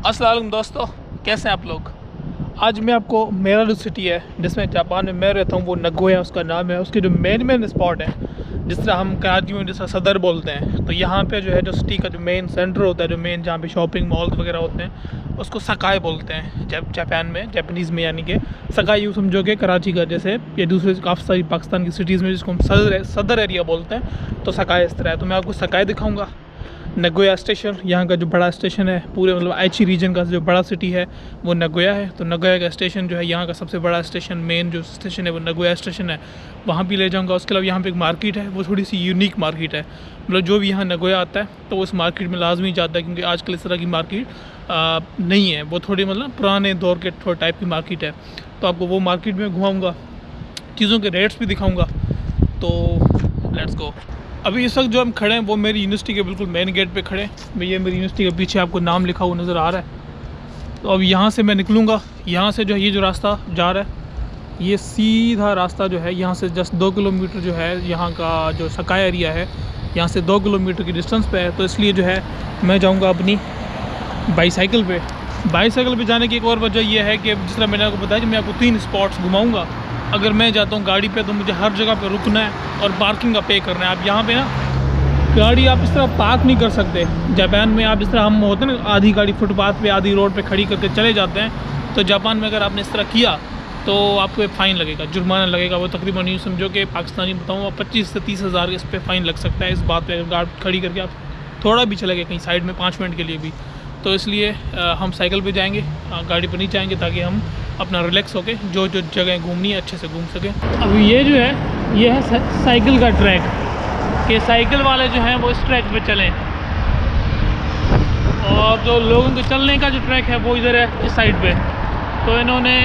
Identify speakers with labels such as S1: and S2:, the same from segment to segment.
S1: अस्सलाम वालेकुम दोस्तों, कैसे हैं आप लोग। आज मैं आपको मेरा जो सिटी है जिसमें जापान में मैं रहता हूँ वो नगोया उसका नाम है। उसके जो मेन स्पॉट है, जिस तरह हम कराची में जैसा सदर बोलते हैं, तो यहाँ पे जो है जो सिटी का जो मेन सेंटर होता है, जो मेन जहाँ पे शॉपिंग मॉल्स वगैरह होते हैं, उसको सकाई बोलते हैं जापान में, जापानीज़ में। यानी कि सकाई यूँ समझोगे कराची का जैसे, या दूसरे काफ़ी सारी पाकिस्तान की सिटीज़ में जिसको हम सदर एरिया बोलते हैं, तो सकाई इस तरह है। तो मैं आपको सकाई दिखाऊँगा। नगोया स्टेशन यहाँ का जो बड़ा स्टेशन है, पूरे मतलब आइची रीजन का जो बड़ा सिटी है वो नगोया है। तो नगोया का स्टेशन जो है यहाँ का सबसे बड़ा स्टेशन, मेन जो स्टेशन है वो नगोया स्टेशन है, वहाँ भी ले जाऊँगा। उसके अलावा यहाँ पे एक मार्केट है, वो थोड़ी सी यूनिक मार्केट है। मतलब जो भी यहाँ नगोया आता है तो उस मार्केट में लाजमी जाता है, क्योंकि आजकल इस तरह की मार्केट नहीं है, वो थोड़ी मतलब पुराने दौर के थोड़ा टाइप की मार्केट है। तो आपको वो मार्केट में घुमाऊँगा, चीज़ों के रेट्स भी दिखाऊँगा। तो लेट्स गो। अभी इस वक्त जो हम खड़े हैं वो मेरी यूनिवर्सिटी के बिल्कुल मेन गेट पे खड़े हैं। भैया मेरी यूनिवर्सिटी के पीछे आपको नाम लिखा हुआ नज़र आ रहा है। तो अब यहाँ से मैं निकलूँगा। यहाँ से जो है ये जो रास्ता जा रहा है, ये सीधा रास्ता जो है यहाँ से जस्ट 2 किलोमीटर जो है यहाँ का जो सकाई एरिया है, यहाँ से 2 किलोमीटर की डिस्टेंस पे है। तो इसलिए जो है मैं जाऊँगा अपनी बाईसाइकिल पे। बाईसाइकिल पे जाने की एक और वजह यह है कि जिस तरह मैंने आपको बताया कि मैं आपको 3 स्पॉट्स घुमाऊँगा। अगर मैं जाता हूँ गाड़ी पे तो मुझे हर जगह पे रुकना है और पार्किंग का पे करना है। आप यहाँ पे ना गाड़ी आप इस तरह पार्क नहीं कर सकते। जापान में आप इस तरह हम होते हैं ना, आधी गाड़ी फुटपाथ पे आधी रोड पे खड़ी करके चले जाते हैं। तो जापान में अगर आपने इस तरह किया तो आपको एक फ़ाइन लगेगा, जुर्माना लगेगा। वो तकरीबन यूँ समझो कि पाकिस्तानी बताऊँ 25 से 30 हज़ार इस पर फ़ाइन लग सकता है। इस बात पर अगर गाड़ी खड़ी करके आप थोड़ा भी चले गए कहीं साइड में 5 मिनट के लिए भी, तो इसलिए हम साइकिल पे जाएंगे, गाड़ी पे नहीं जाएंगे, ताकि हम अपना रिलैक्स होके जो जगह घूमनी है अच्छे से घूम सकें। अब ये जो है ये है साइकिल का ट्रैक, कि साइकिल वाले जो हैं वो इस ट्रैक पे चलें, और जो लोगों के चलने का जो ट्रैक है वो इधर है इस साइड पे। तो इन्होंने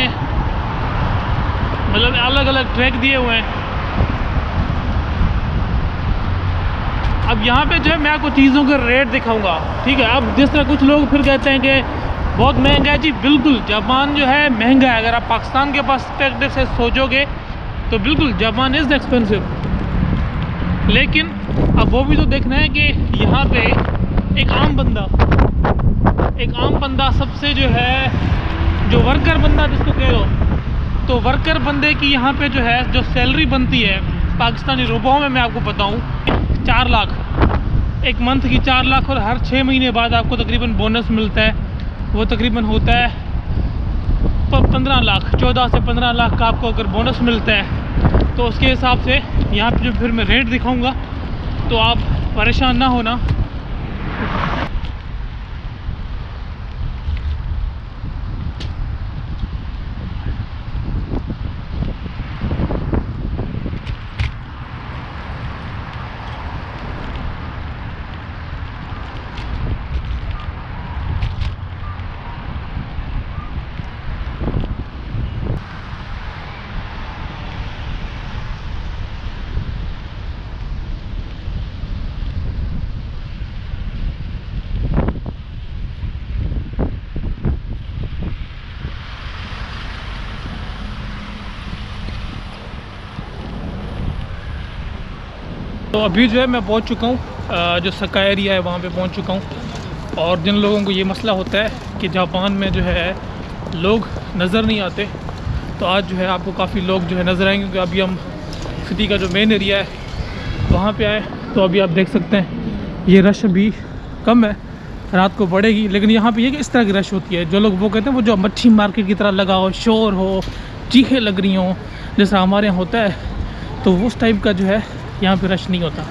S1: मतलब अलग अलग ट्रैक दिए हुए हैं। अब यहाँ पे जो है मैं आपको चीज़ों के रेट दिखाऊंगा, ठीक है। अब जिस तरह कुछ लोग फिर कहते हैं कि बहुत महंगा है, जी बिल्कुल जापान जो है महंगा है। अगर आप पाकिस्तान के पर्सपेक्टिव से सोचोगे तो बिल्कुल जापान इज़ एक्सपेंसिव, लेकिन अब वो भी तो देखना है कि यहाँ पे एक आम बंदा सबसे जो है जो वर्कर बंदा जिसको कह लो, तो वर्कर बंदे की यहाँ पे जो है जो सैलरी बनती है पाकिस्तानी रुपयों में, मैं आपको बताऊँ 4 लाख एक मंथ की, 4 लाख। और हर 6 महीने बाद आपको तकरीबन बोनस मिलता है, वो तकरीबन होता है 15 लाख, 14 से 15 लाख का आपको अगर बोनस मिलता है। तो उसके हिसाब से यहाँ पे जो फिर मैं रेट दिखाऊंगा तो आप परेशान ना होना। तो अभी जो है मैं पहुंच चुका हूं, जो सकाई एरिया है वहां पे पहुंच चुका हूं। और जिन लोगों को ये मसला होता है कि जापान में जो है लोग नज़र नहीं आते, तो आज जो है आपको काफ़ी लोग जो है नज़र आएंगे, क्योंकि अभी हम सिटी का जो मेन एरिया है वहाँ पे आए। तो अभी आप देख सकते हैं ये रश भी कम है, रात को बढ़ेगी। लेकिन यहाँ पे ये कि इस तरह की रश होती है, जो लोग वो कहते हैं वो जो मच्छी मार्केट की तरह लगा हो, शोर हो, चीखें लग रही हों, जैसा हमारे यहाँ होता है, तो उस टाइप का जो है यहाँ पे रश नहीं होता।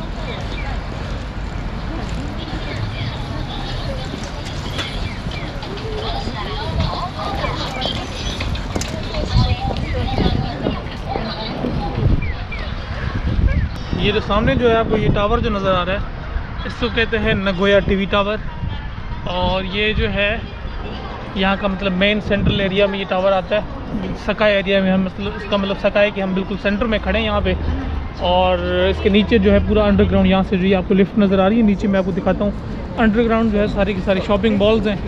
S1: ये जो सामने जो है आपको ये टावर जो नज़र आ रहा है, इसको कहते हैं नगोया टीवी टावर। और ये जो है यहाँ का मतलब मेन सेंट्रल एरिया में ये टावर आता है। सकाई एरिया में हम मतलब इसका मतलब सकाई कि हम बिल्कुल सेंटर में खड़े हैं यहाँ पे। और इसके नीचे जो है पूरा अंडरग्राउंड, यहाँ से जो ये आपको लिफ्ट नज़र आ रही है नीचे, मैं आपको दिखाता हूँ। अंडरग्राउंड जो है सारी की सारी शॉपिंग मॉल्स हैं।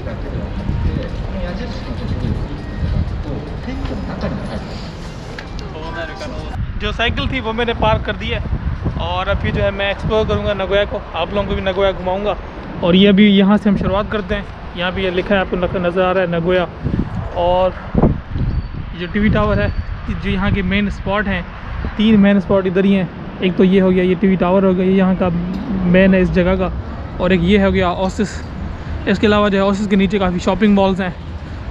S1: जो साइकिल थी वो मैंने पार्क कर दी है, और अभी जो है मैं एक्सप्लोर करूँगा नगोया को, आप लोगों को भी नगोया घुमाऊँगा। और ये अभी यहाँ से हम शुरुआत करते हैं। यहाँ पे ये लिखा है, आपको नज़र आ रहा है नगोया। और जो टीवी टावर है, जो यहाँ के मेन स्पॉट हैं, 3 मेन स्पॉट इधर ही हैं। एक तो ये हो गया, ये टीवी टावर हो गया, ये यहाँ का मेन है इस जगह का। और एक ये हो गया ओसिस। इसके अलावा जो है ओसिस के नीचे काफ़ी शॉपिंग मॉल्स हैं,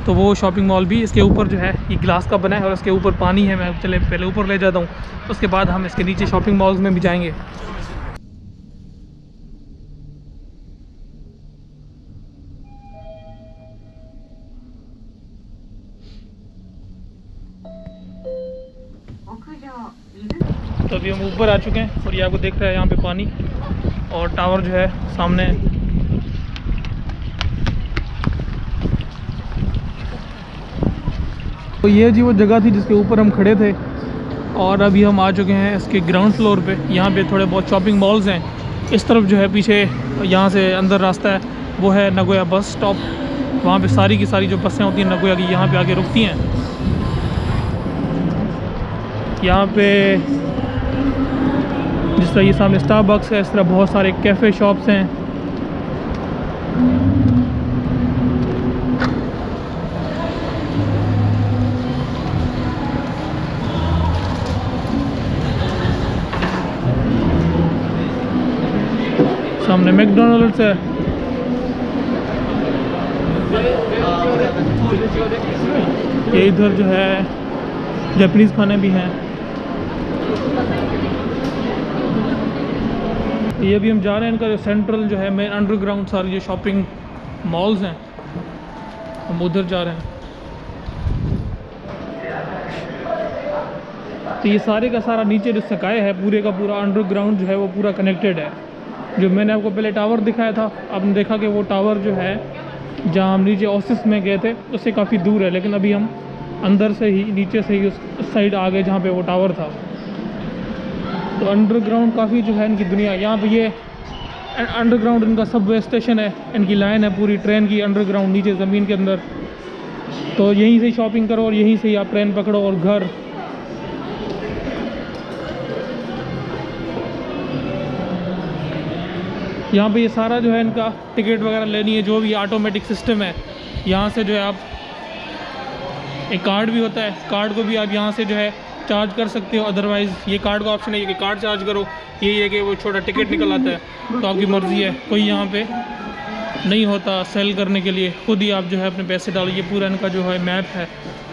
S1: तो वो शॉपिंग मॉल भी इसके ऊपर जो है ये ग्लास का बना है और इसके ऊपर पानी है। मैं चले पहले ऊपर ले जाता हूँ, उसके बाद हम इसके नीचे शॉपिंग मॉल्स में भी जाएंगे। तो अभी हम ऊपर आ चुके हैं और ये आपको दिख रहा है यहाँ पे पानी और टावर जो है सामने है। तो ये जी वो जगह थी जिसके ऊपर हम खड़े थे और अभी हम आ चुके हैं इसके ग्राउंड फ्लोर पे। यहाँ पे थोड़े बहुत शॉपिंग मॉल्स हैं। इस तरफ जो है पीछे यहाँ से अंदर रास्ता है, वो है नगोया बस स्टॉप। वहाँ पे सारी की सारी जो बसें होती हैं नगोया की यहाँ पे आके रुकती हैं। यहाँ पे जिस तरह ये सामने स्टारबक्स है, इस तरह बहुत सारे कैफ़े शॉप्स हैं। सामने मैकडॉनल्ड्स है। ये इधर जो है जापानीज़ खाने भी हैं। ये भी हम जा रहे हैं, इनका जो सेंट्रल जो है मेन अंडरग्राउंड सारी जो शॉपिंग मॉल्स हैं, हम उधर जा रहे हैं। तो ये सारे का सारा नीचे जो सकाए है, पूरे का पूरा अंडरग्राउंड जो है वो पूरा कनेक्टेड है। जो मैंने आपको पहले टावर दिखाया था, आपने देखा कि वो टावर जो है जहाँ हम नीचे ऑफिस में गए थे उससे काफ़ी दूर है, लेकिन अभी हम अंदर से ही नीचे से ही उस साइड आ गए जहाँ पे वो टावर था। तो अंडरग्राउंड काफ़ी जो है इनकी दुनिया। यहाँ पे ये अंडरग्राउंड इनका सबवे स्टेशन है, इनकी लाइन है पूरी ट्रेन की अंडरग्राउंड नीचे ज़मीन के अंदर। तो यहीं से शॉपिंग करो और यहीं से ही आप ट्रेन पकड़ो और घर। यहाँ पे ये सारा जो है इनका टिकट वगैरह लेनी है, जो भी ऑटोमेटिक सिस्टम है। यहाँ से जो है आप एक कार्ड भी होता है, कार्ड को भी आप यहाँ से जो है चार्ज कर सकते हो। अदरवाइज़ ये कार्ड का ऑप्शन है कि कार्ड चार्ज करो, यही है कि वो छोटा टिकट निकल आता है। तो आपकी मर्ज़ी है, कोई यहाँ पे नहीं होता सेल करने के लिए, खुद ही आप जो है अपने पैसे डालिए। पूरा इनका जो है मैप है,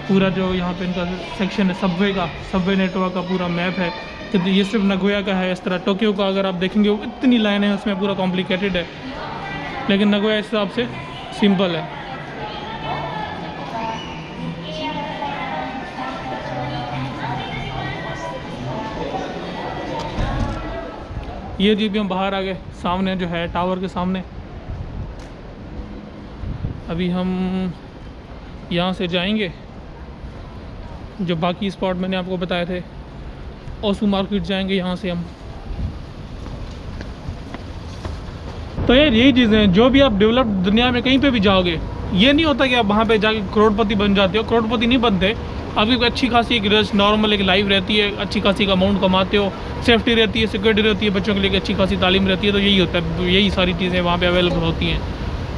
S1: पूरा जो यहाँ पे इनका सेक्शन है सबवे का, सबवे नेटवर्क का पूरा मैप है। तो ये सिर्फ नगोया का है। इस तरह टोक्यो का अगर आप देखेंगे वो इतनी लाइन है, उसमें पूरा कॉम्प्लिकेटेड है, लेकिन नगोया इस हिसाब से सिंपल है। ये जी भी हम बाहर आ गए, सामने जो है टावर के सामने। अभी हम यहाँ से जाएंगे जो बाकी स्पॉट मैंने आपको बताए थे, ओसू मार्केट जाएंगे यहाँ से हम। तो यार यही चीज़ें हैं, जो भी आप डेवलप्ड दुनिया में कहीं पे भी जाओगे, ये नहीं होता कि आप वहाँ पे जाके करोड़पति बन जाते हो। करोड़पति नहीं बनते, आपकी अच्छी खासी एक नॉर्मल एक लाइफ रहती है, अच्छी खासी का अमाउंट कमाते हो, सेफ्टी रहती है, सिक्योरिटी रहती है, बच्चों के लिए अच्छी खासी तालीम रहती है। तो यही होता है, यही सारी चीज़ें वहाँ पे अवेलेबल होती हैं।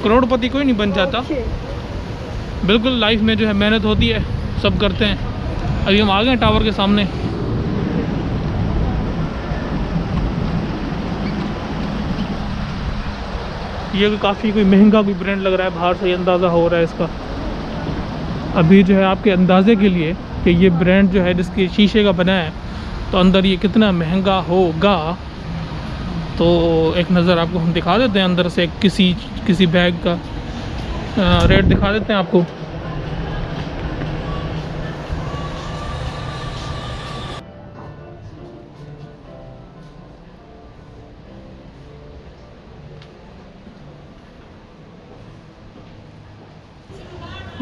S1: करोड़पति कोई नहीं बन जाता, बिल्कुल लाइफ में जो है मेहनत होती है, सब करते हैं। अभी हम आ गए टावर के सामने। ये काफ़ी कोई महंगा कोई ब्रांड लग रहा है, बाहर से अंदाज़ा हो रहा है इसका। अभी जो है आपके अंदाजे के लिए कि ये ब्रांड जो है जिसके शीशे का बना है, तो अंदर ये कितना महंगा होगा, तो एक नज़र आपको हम दिखा देते हैं अंदर से। किसी बैग का रेट दिखा देते हैं आपको।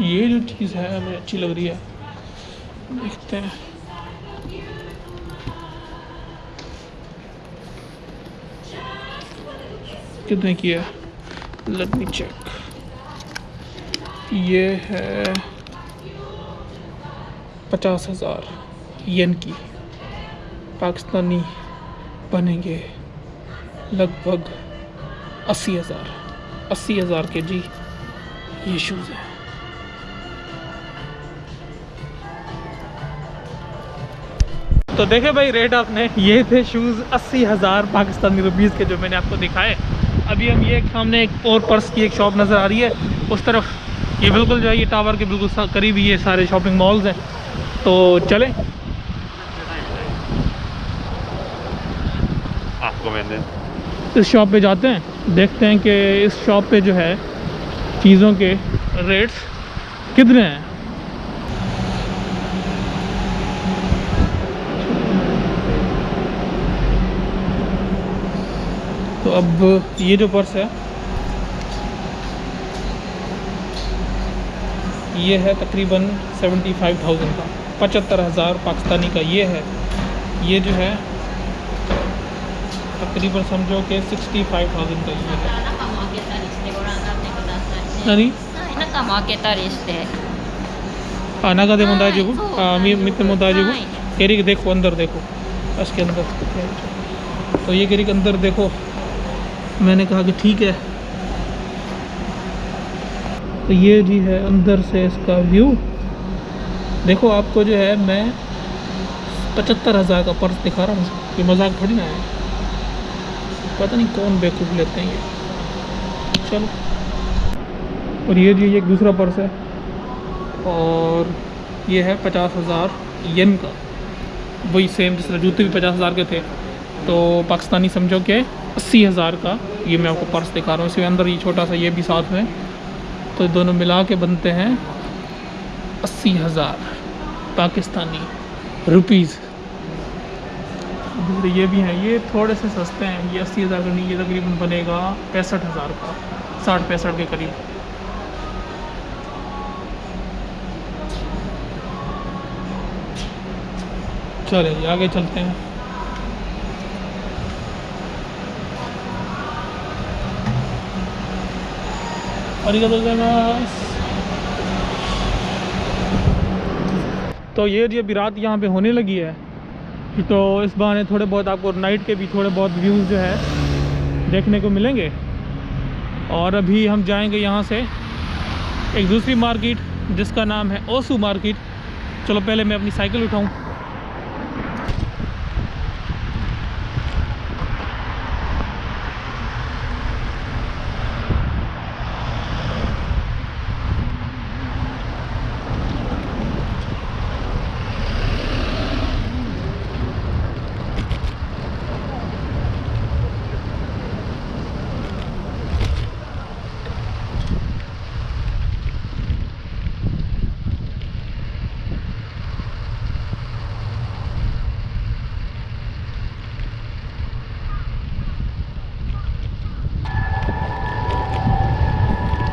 S1: ये जो चीज़ है हमें अच्छी लग रही है, देखते हैं। कितने की है, लेट मी चेक। ये है 50,000 येन की, पाकिस्तानी बनेंगे लगभग 80,000 के जी। ये शूज़ है। तो देखे भाई रेट आपने, ये थे शूज़ 80,000 पाकिस्तानी रुपीज़ के जो मैंने आपको दिखाए। अभी हम ये सामने एक और पर्स की एक शॉप नज़र आ रही है उस तरफ, ये बिल्कुल जो है ये टावर के बिल्कुल करीब ही ये सारे शॉपिंग मॉल्स हैं। तो चलें इस शॉप पे जाते हैं, देखते हैं कि इस शॉप पे जो है चीज़ों के रेट्स कितने हैं। तो अब ये जो पर्स है ये है तकरीबन 75,000 का, 75,000 पाकिस्तानी का ये है। ये जो है तकरीबन समझो कि 65,000 का ये है। नहीं आना दे मुंदाजी को मित्र मुंदाजी को केरी के देखो अंदर देखो इसके अंदर। तो ये केरी के अंदर देखो, मैंने कहा कि ठीक है। तो ये जी है अंदर से इसका व्यू देखो। आपको जो है मैं 75,000 का पर्स दिखा रहा हूँ, ये मजाक थोड़ी ना है। पता नहीं कौन बेवकूफ़ लेते हैं ये। चलो, और ये जी एक दूसरा पर्स है और ये है 50,000 येन का, वही सेम जिस तरह जूते भी 50,000 के थे। तो पाकिस्तानी समझो कि 80,000 का ये मैं आपको पर्स दिखा रहा हूँ। इसके अंदर ये छोटा सा ये भी साथ में, तो दोनों मिला के बनते हैं 80,000 पाकिस्तानी रुपीज़। ये भी हैं, ये थोड़े से सस्ते हैं। ये 80,000 का नहीं, ये तकरीबन बनेगा 65,000 का, 60-65 के करीब। चलिए आगे चलते हैं। तो ये जी अभी रात यहाँ पे होने लगी है, तो इस बहाने थोड़े बहुत आपको नाइट के भी थोड़े बहुत व्यूज़ जो है देखने को मिलेंगे। और अभी हम जाएंगे यहाँ से एक दूसरी मार्केट जिसका नाम है ओसू मार्केट। चलो पहले मैं अपनी साइकिल उठाऊँ।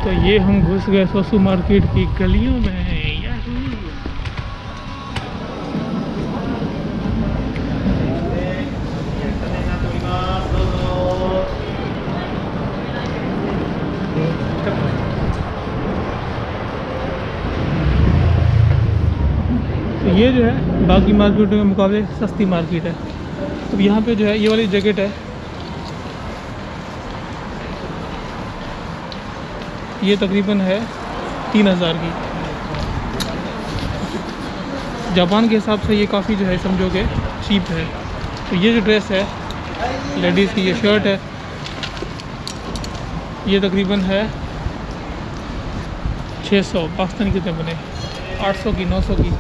S1: तो ये हम घुस गए सोसू मार्केट की गलियों में। तो ये जो है बाकी मार्केटों के मुकाबले सस्ती मार्केट है। तो यहाँ पे जो है ये वाली जैकेट है, ये तकरीबन है 3,000 की। जापान के हिसाब से ये काफ़ी जो है समझोगे चीप है। तो ये जो ड्रेस है लेडीज़ की, ये शर्ट है, ये तकरीबन है 600 पाकिस्तानी कितने बने, 800 की, 900 की।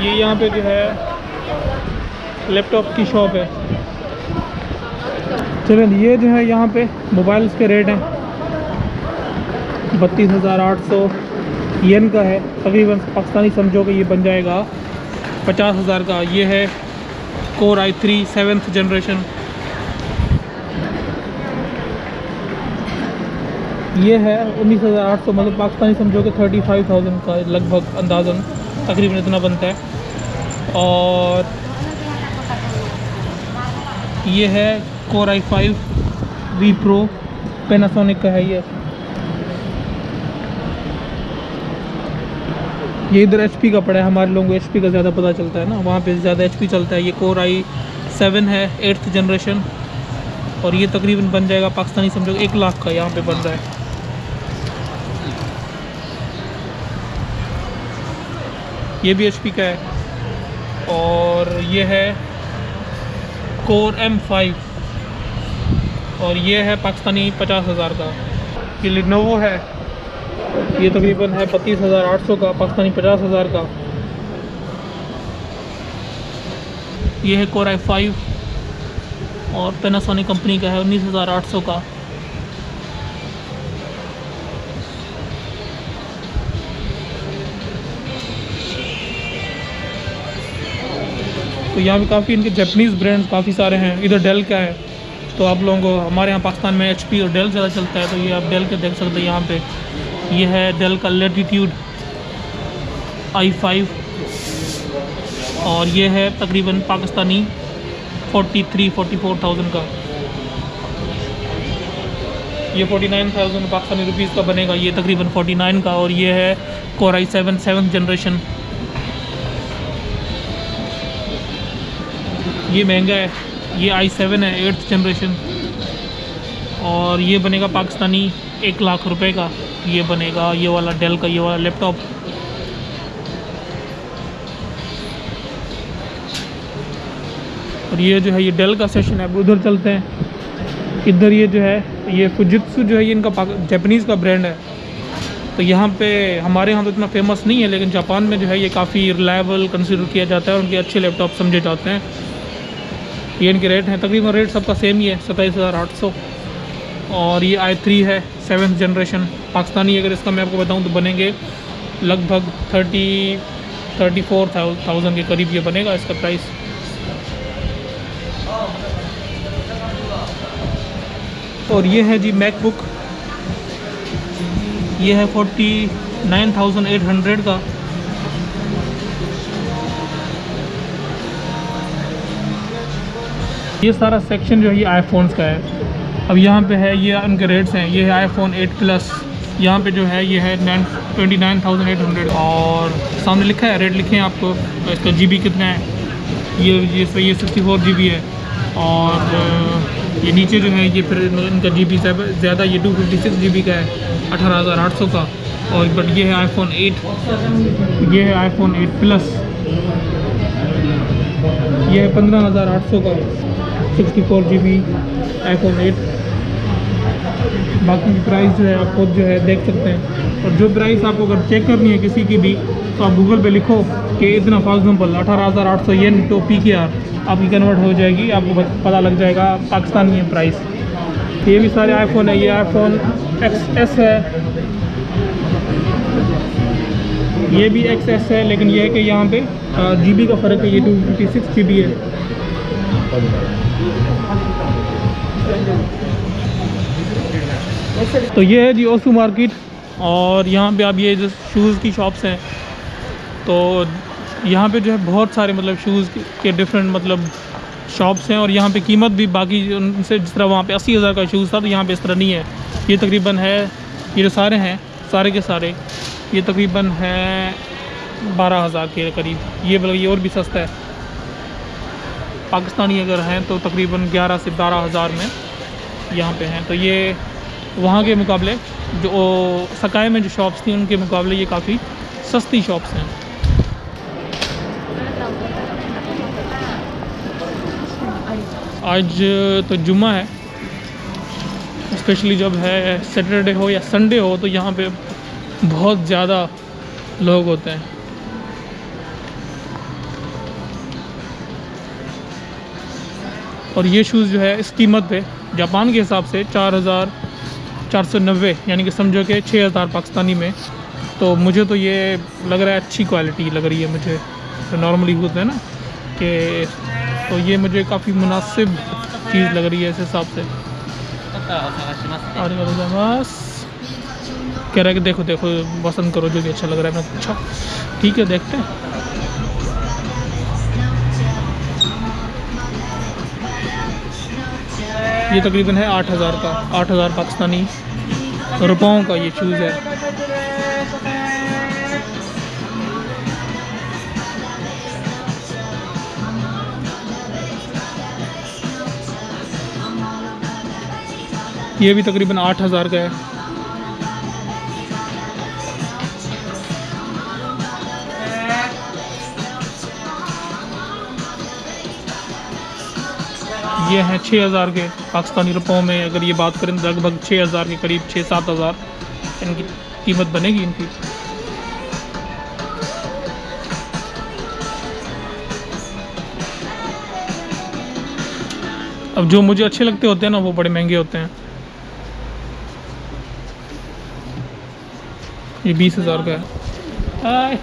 S1: ये यहाँ पे जो है लैपटॉप की शॉप है। चलें, ये जो है यहाँ पे मोबाइल्स के रेट हैं 32,800 येन का है, तकरीबन पाकिस्तानी समझो कि ये बन जाएगा 50,000 का। ये है Core i3 7th जनरेशन। ये है 19,800, मतलब पाकिस्तानी समझो कि 35,000 का लगभग अंदाज़न तकरीबन इतना बनता है। और ये है Core i5 V Pro, Panasonic का है ये इधर HP का पड़ा है। हमारे लोगों को HP का ज़्यादा पता चलता है ना, वहाँ पे ज़्यादा HP चलता है। ये Core i7 है 8th जनरेशन, और ये तकरीबन बन जाएगा पाकिस्तानी समझो 1 लाख का यहाँ पे बन रहा है। ये भी HP का है। और ये है Core M5, और ये है पाकिस्तानी 50,000 का। ये Lenovo है, ये तकरीबन है 32,800 का, पाकिस्तानी 50,000 का। ये है Core i5 और पैनासोनिक कंपनी का है, 19,800 का। तो यहाँ पे काफ़ी इनके जापानीज़ ब्रांड्स काफ़ी सारे हैं। इधर डेल का है, तो आप लोगों को हमारे यहाँ पाकिस्तान में HP और डेल ज़्यादा चलता है, तो ये आप डेल के देख सकते हैं यहाँ पे। ये है डेल का Latitude i5, और ये है तकरीबन पाकिस्तानी 43-44,000 का। ये 49,000 पाकिस्तानी रुपीज़ का बनेगा, ये तकरीबन 49 का। और ये है Core i7 7th जनरेशन, ये महंगा है। ये i7 है 8th जनरेशन, और ये बनेगा पाकिस्तानी 1 लाख रुपए का। ये बनेगा ये वाला डेल का ये वाला लैपटॉप। और ये जो है ये डेल का सेशन है। अब उधर चलते हैं। इधर ये जो है ये फुजित्सु जो है ये इनका जापानीज़ का ब्रांड है। तो यहाँ पे हमारे यहाँ तो इतना फेमस नहीं है, लेकिन जापान में जो है ये काफ़ी रिलायबल कंसिडर किया जाता है और उनके अच्छे लैपटॉप समझे जाते हैं। ये इनके रेट हैं, तकरीबन रेट सबका सेम ही है 27,800। और ये i3 है 7th जनरेशन, पाकिस्तानी अगर इसका मैं आपको बताऊं तो बनेंगे लगभग 34,000 के करीब ये बनेगा इसका प्राइस। और ये है जी मैकबुक, ये है 49,800 का। ये सारा सेक्शन जो है ये आईफोन्स का है। अब यहाँ पे है ये उनके रेट्स हैं। ये है iPhone 8 Plus, यहाँ पे जो है ये है 29,800, और सामने लिखा है रेट लिखे हैं आपको। इसका GB कितना है, ये 64 GB है। और ये नीचे जो है ये फिर इनका GB ज़्यादा, ये 256 GB का है 18,800 का। और बट ये है iPhone 8, ये है iPhone 8 Plus, ये है 15,800 का 64 GB iPhone 8। बाकी की प्राइस जो है आप खुद जो है देख सकते हैं। और जो प्राइस आपको अगर चेक करनी है किसी की भी, तो आप गूगल पे लिखो कि इतना फॉर एग्जाम्पल 18,800 येन तो PKR आपकी कन्वर्ट हो जाएगी, आपको पता लग जाएगा पाकिस्तान में प्राइस। ये भी सारे आईफोन है। ये iPhone XS है, ये भी XS है, लेकिन ये है कि यहाँ पे GB का फ़र्क है, ये 256 GB है। तो ये है जी ओसू मार्केट, और यहाँ पे आप ये जो शूज़ की शॉप्स हैं, तो यहाँ पे जो है बहुत सारे मतलब शूज़ के डिफरेंट मतलब शॉप्स हैं। और यहाँ पे कीमत भी बाकी उनसे, जिस तरह वहाँ पे 80,000 का शूज़ था, तो यहाँ पे इस तरह नहीं है। ये तकरीबन है, ये जो सारे हैं सारे के सारे ये तकरीबन है 12,000 के करीब। ये बल्कि ये और भी सस्ता है, पाकिस्तानी अगर हैं तो तकरीबन 11 से 12,000 में यहाँ पे हैं। तो ये वहाँ के मुकाबले जो सकाए में जो शॉप्स थी उनके मुकाबले ये काफ़ी सस्ती शॉप्स हैं। आज तो जुम्मा है, स्पेशली जब है सैटरडे हो या संडे हो, तो यहाँ पे बहुत ज़्यादा लोग होते हैं। और ये शूज़ जो है इस कीमत पे जापान के हिसाब से 4,490, यानी कि समझो कि 6,000 पाकिस्तानी में। तो मुझे तो ये लग रहा है अच्छी क्वालिटी लग रही है मुझे, तो नॉर्मली होता है ना कि, तो ये मुझे काफ़ी मुनासिब चीज़ लग रही है इस हिसाब से। और बस कह रहा है कि देखो देखो पसंद करो जो भी अच्छा लग रहा है। मैं अच्छा ठीक है देखते हैं। ये तकरीबन है 8,000 का, 8,000 पाकिस्तानी रुपयों का ये शूज़ है। ये भी तकरीबन 8,000 का है। ये हैं 6,000 के पाकिस्तानी रुपयों में, अगर ये बात करें लगभग 6,000 के करीब, 6-7 हज़ार इनकी कीमत बनेगी इनकी। अब जो मुझे अच्छे लगते होते हैं ना वो बड़े महंगे होते हैं। ये 20,000 का है।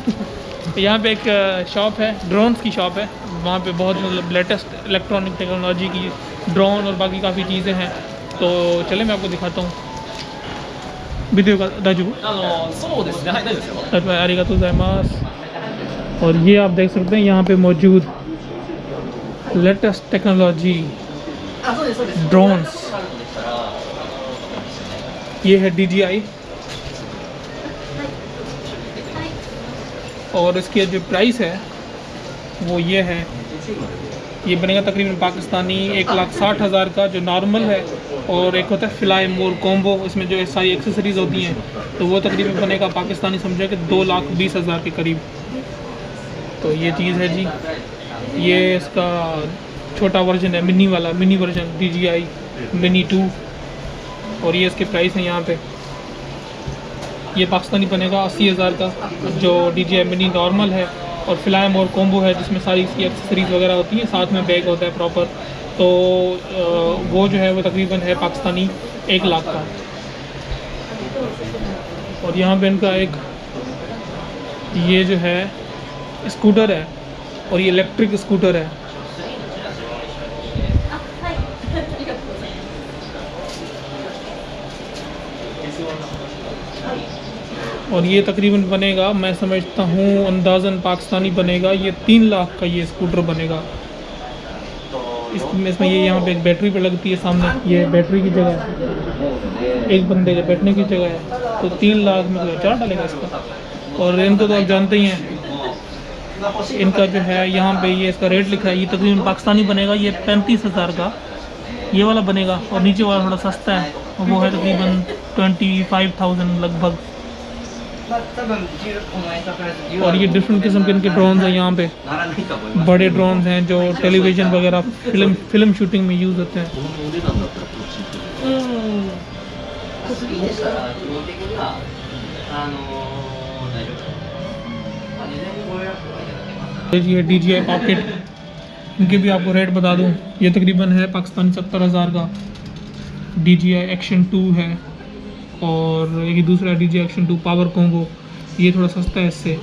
S1: यहाँ पे एक शॉप है, ड्रोन्स की शॉप है। वहाँ पे बहुत मतलब लेटेस्ट इलेक्ट्रॉनिक टेक्नोलॉजी की ड्रोन और बाकी काफ़ी चीज़ें हैं। तो चले मैं आपको दिखाता हूँ वीडियो का दाजू। आरिगातो गोजाइमास। और ये आप देख सकते हैं यहाँ पे मौजूद लेटेस्ट टेक्नोलॉजी ड्रोन्स। ये है DJI और इसकी जो प्राइस है वो ये है, ये बनेगा तकरीबन पाकिस्तानी 1,60,000 का जो नॉर्मल है, और एक होता है फ्लाई मोर कॉम्बो, इसमें जो सारी एक्सेसरीज होती हैं, तो वो तकरीबन बनेगा पाकिस्तानी समझे कि 2,20,000 के करीब। तो ये चीज़ है जी। ये इसका छोटा वर्जन है, मिनी वाला, मिनी वर्जन DJI मिनी 2, और ये इसके प्राइस हैं यहाँ पे। ये पाकिस्तानी बनेगा 80,000 का जो DJI मिनी नॉर्मल है, और फ्लाई मोर कॉम्बो है जिसमें सारी इसकी एक्सेसरीज वगैरह होती है, साथ में बैग होता है प्रॉपर। तो वो जो है वो तकरीबन है पाकिस्तानी 1,00,000 का। और यहाँ पे इनका एक ये जो है स्कूटर है, और ये इलेक्ट्रिक स्कूटर है। और ये तकरीबन बनेगा, मैं समझता हूँ अंदाज़न पाकिस्तानी बनेगा ये 3,00,000 का ये स्कूटर बनेगा। इसमें ये यहाँ पे एक बैटरी पे लगती है सामने, ये बैटरी की जगह है, एक बंदे के बैठने की जगह है। तो 3,00,000 में तो चार डालेगा इसका। और इनको तो आप जानते ही हैं, इनका जो है यहाँ पे ये इसका रेट लिखा है, ये तकरीबन पाकिस्तानी बनेगा ये 35,000 का ये वाला बनेगा। और नीचे वाला थोड़ा सस्ता है, वो है तकरीबन 25,000 लगभग। और ये डिफरेंट किस्म के इनके ड्रोन्स हैं यहाँ पे, बड़े ड्रोन्स हैं जो टेलीविज़न वगैरह फिल्म शूटिंग में यूज़ होते हैं। ये DJI पॉकेट, इनके भी आपको रेट बता दूं, ये तकरीबन है पाकिस्तानी 70,000 का। DJI Action 2 है, और एक दूसरा DJI Action 2 पावर कॉम्बो, ये थोड़ा सस्ता है इससे।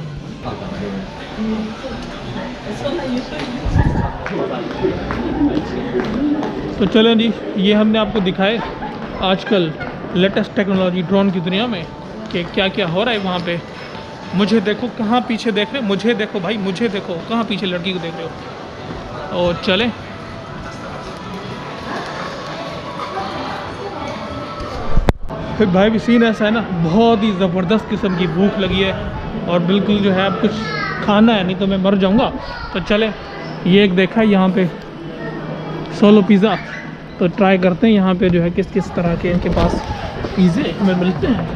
S1: तो चलें जी, ये हमने आपको दिखाए आजकल लेटेस्ट टेक्नोलॉजी ड्रोन की दुनिया में कि क्या क्या हो रहा है वहाँ पे। मुझे देखो, कहाँ पीछे देख रहे हो, मुझे देखो भाई, मुझे देखो, कहाँ पीछे लड़की को देख रहे हो। और चलें फिर भाई भी सीन ऐसा है ना, बहुत ही ज़बरदस्त किस्म की भूख लगी है, और बिल्कुल जो है अब कुछ खाना है, नहीं तो मैं मर जाऊंगा। तो चले, ये एक देखा है यहाँ पे सोलो पिज़्ज़ा, तो ट्राई करते हैं यहाँ पे जो है किस किस तरह के इनके पास पिज़्ज़े हमें मिलते हैं।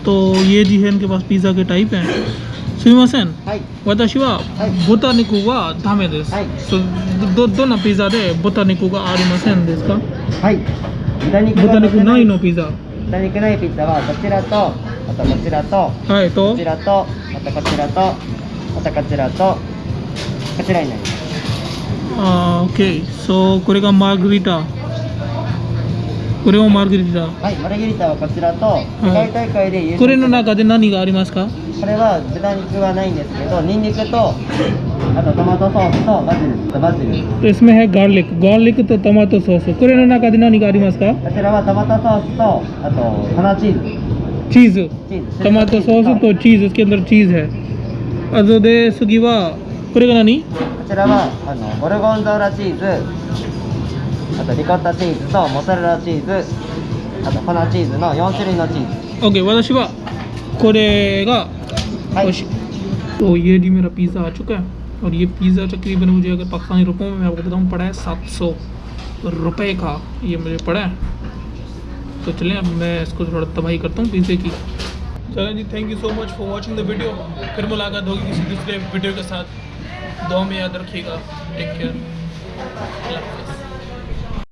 S1: तो ये जी है इनके पास पिज़्ज़ा के टाइप हैं। सुमिमासेन, वाताशी वा बुटा निकु वा दामे देसु। सो दो ना पिज़्ज़ा दे बुटा निकु गा आरिमासेन desu का? बुटा निकु नाई नो पिज़्ज़ा।
S2: 豚肉ないピッツァはこちらと、あとこちらと、
S1: はい、と
S2: こちらと、あとこちらと、あとこちらと、こちらになります。
S1: OK。So これがマーグリタ。これもマーグリタ。
S2: はい、マルゲリタはこちらと、世界大会で優勝。
S1: これの中で何がありますか？
S2: これは豚肉はないんですけど、ニンニクと、あとトマトソースとバジル。
S1: तो इसमें है गार्लिक तो टमाटो सॉस। これの中で何がありますか？
S2: こちらはトマトソースと、あと粉チーズ。
S1: चीज़
S2: チーズ
S1: टमाटो सॉस तो चीज़ इसके अंदर चीज़ है अजो दे सुगीवा कुरेगा नानी
S2: こちらはゴルゴンゾーラチーズ、あとリコッタチーズとモッツァレラチーズ、あと粉チーズの4種類のチーズ。
S1: ओके वाताशी वा कोरेगा
S2: はい
S1: तो ये जी मेरा पिज़्ज़ा आ चुका है और ये पिज़्ज़ा तकरीबन मुझे अगर पाकिस्तानी रुपयों में मैं आपको बताऊँ पड़ा है 700 रुपये का ये मुझे पड़ा है। तो चलें अब मैं इसको थोड़ा तबाही करता हूँ पिज़्ज़े की। चलें जी thank you so much for watching the video. फिर मुलाकात होगी किसी दूसरे वीडियो के साथ। दुआ में याद रखिएगा। Take care.